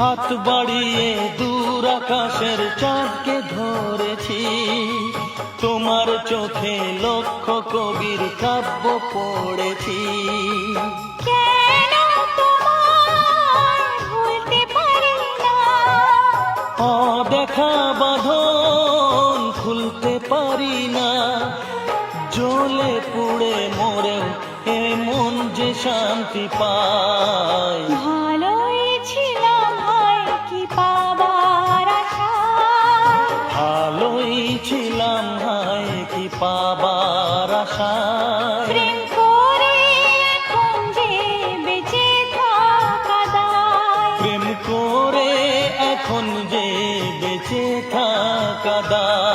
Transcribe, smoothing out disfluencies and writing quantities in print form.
হাত বাড়িয়ে দূর আকাশের চাঁদকে ধরেছি, তোমার চোখে লক্ষ কবির কাব্য পড়েছি। কেন তোমায় ভুলতে পারি না, অদেখা বাঁধন খুলতে পারি না, জ্বলে পুড়ে মরেও এ মন যে শান্তি পায়। ভালোই ছিলাম হয় কি পাবার আশায়, ভালোই ছিলাম হায় কি পাবার আশায়। প্রেম করে এখন যে বেঁচে থাকা দায়, প্রেম করে এখন যে বেঁচে থাকা দায়।